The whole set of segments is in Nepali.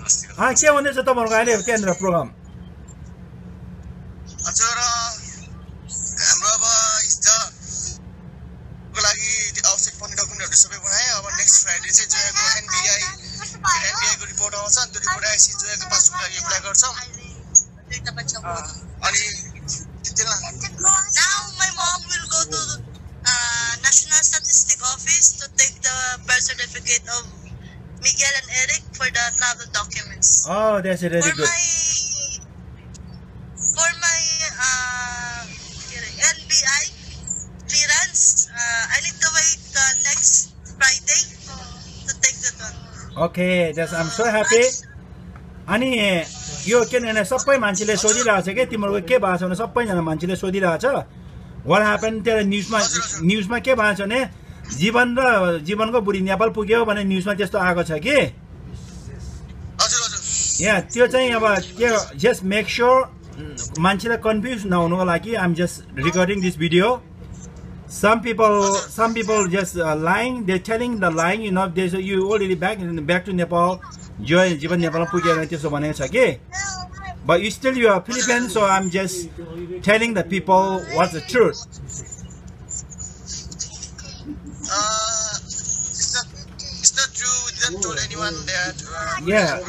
के भन्दैछ तपाईँहरूको अहिले त्यहाँनिर प्रोग्राम हजुर हाम्रो अब हिजोको लागि आवश्यक पर्ने डकुमेन्टहरू सबै बनाए अब नेक्स्ट फ्राइडे चाहिँ जोयाको एनबीआई को रिपोर्ट आउँछ त्यो रिपोर्ट आएपछि जोयाको पासपोर्ट लागि एप्लाई गर्छौँ अनि Now my mom will go to National Statistic Office to take the birth certificate of Miguel and Eric for the travel documents. Oh, that's really good. For my NBI clearance, I need to wait next Friday to take that one. Okay, that's I'm so happy. अनि यो किनभने सबै मान्छेले सोधिरहेछ के तिमीहरूको के भएको छ भने सबैजना मान्छेले सोधिरहेछ व्हाट ह्यापन त्यहाँ न्युजमा के भएको छ भने जीवन र जीवनको बुढी नेपाल पुग्यो भने न्युजमा त्यस्तो आएको छ कि यहाँ त्यो चाहिँ अब के जस्ट मेक श्योर मान्छेलाई कन्फ्युज नहुनुको लागि I am just recording this video some people just lying, they're telling the lying, you know, there's you already back to Nepal. Joy जीवन नेपालमा पुगेर त्यसो भनेको छ के but you still you are Philippines, so I'm just telling the people what's the truth. It's not true. We didn't tell anyone that. Yeah.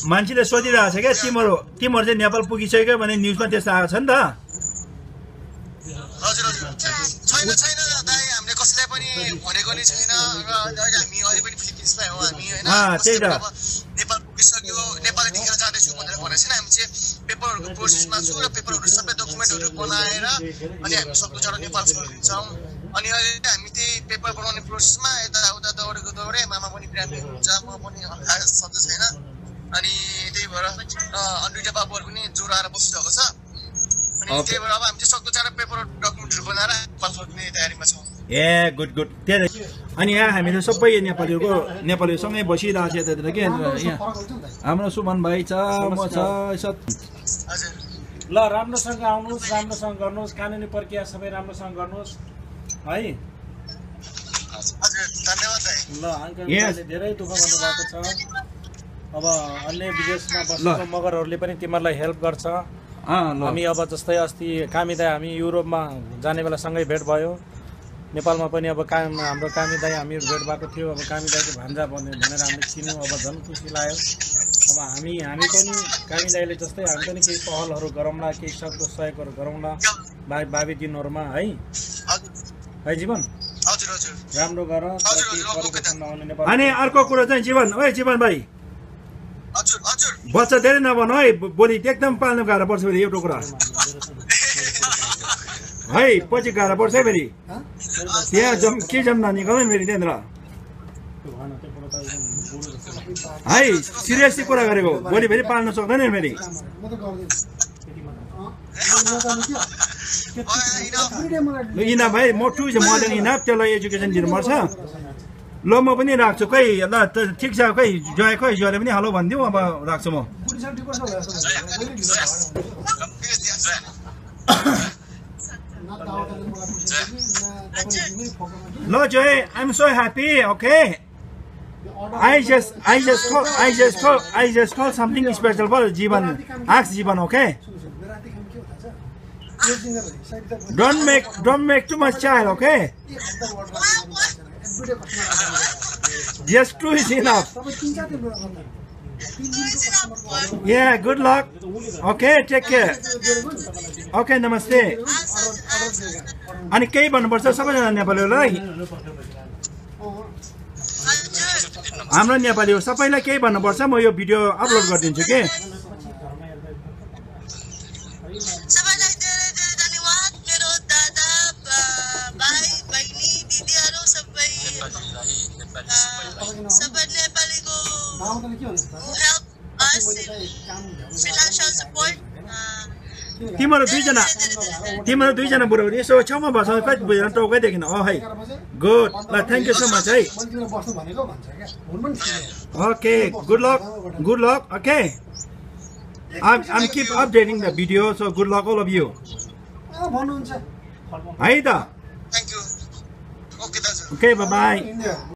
मान्छेले सोधिरहेछ क्या तिम्रो चाहिँ नेपाल पुगिसक्यो भने न्युजमा त्यस्तो आएको छ नि त हजुर छैन दाइ हामीले कसैलाई पनि भनेको नि छैन र हामी अहिले पनि फिलिपिन्समै हो हामी हैन त्यही त नेपाल पुगिसक्यो नेपाल देखेर जाँदैछु भनेर भनेको छैन हामी चाहिँ पेपरहरूको प्रोसेसमा छु र पेपरहरू सबै डकुमेन्टहरू बनाएर अनि हामी सक्दो चाँडो नेपाल फर्किन्छौँ अनि अहिले हामी त्यही पेपर बनाउने प्रोसेसमा यताउता दौडेको मामा पनि बिरामी हुनुहुन्छ म पनि सधैँ छैन अनि त्यही भएर दुईटा बाबुहरू पनि ज्वरो आएर बसिरहेको छ अनि त्यही भएर अब हामी चाहिँ सक्दो चाँडो पेपर डकुमेन्टहरू बनाएर नेपाल फर्किने तयारीमा छौँ ए गुड त्यही अनि यहाँ हामीले सबै नेपालीसँगै बसिरहेको छ यतातिर के यहाँ हाम्रो सुमन भाइ छ म छ ल राम्रोसँग आउनुहोस् राम्रोसँग गर्नुहोस् कानुनी प्रक्रिया सबै राम्रोसँग गर्नुहोस् है धन्यवाद ल अङ्कलले धेरै दुःख गर्नुभएको छ अब अन्य विदेशमा बसेको मगरहरूले पनि तिमीहरूलाई हेल्प गर्छ हामी अब जस्तै अस्ति कामी दाइ हामी युरोपमा जाने बेला सँगै भेट भयो नेपालमा पनि अब हाम्रो कामी दाइ हामीहरू भेट भएको थियो अब कामी दाइको भान्जा भनेर हामीले चिन्यौँ अब झन् खुसी लाग्यो अब हामी पनि कामी दाइले जस्तै हामी पनि केही पहलहरू गरौँला केही सक्दो सहयोगहरू गरौँला भावी दिनहरूमा है जीवन राम्रो गर अनि अर्को कुरो चाहिँ जीवन भाइ बच्चा धेरै नभन है भोलि एकदम पाल्नु गाह्रो पर्छ फेरि एउटा कुरा है पछि गाह्रो पर्छ है फेरि त्यहाँ के जम्दा निकाल्नु फेरि त्यहाँनिर है सिरियसली कुरा गरेको भोलि फेरि पाल्नु सक्दैन फेरि इनाफ भाइ म टु मोर देन इनाफ त्यसलाई एजुकेसन दिनुपर्छ ल म पनि राख्छु खै ल ठिक छ खै जयले पनि हेलो भनिदिउँ अब राख्छु म ल जय I'm so happy okay I just call something special for Jivan ask Jivan okay don't make too much child okay just two is enough yeah good luck okay take care okay namaste अनि केही भन्नुपर्छ सबैजना नेपालीहरूलाई हाम्रो नेपाली हो सबैलाई केही भन्नुपर्छ म यो भिडियो अपलोड गरिदिन्छु के सबैलाई धेरै धन्यवाद मेरो दादा भाइ बहिनी दिदीहरू सबै नेपालीको help us in financial support तिम्रो दुईजना बुढाबुढी यसो छेउमा बस्छ खै बुझेर टोकैदेखि है गुड ल थ्याङ्क यू सो मच है okay good lock okay I'm keep updating the video so good luck all of you है त थ्याङ्क यू ओके दाजु okay bye bye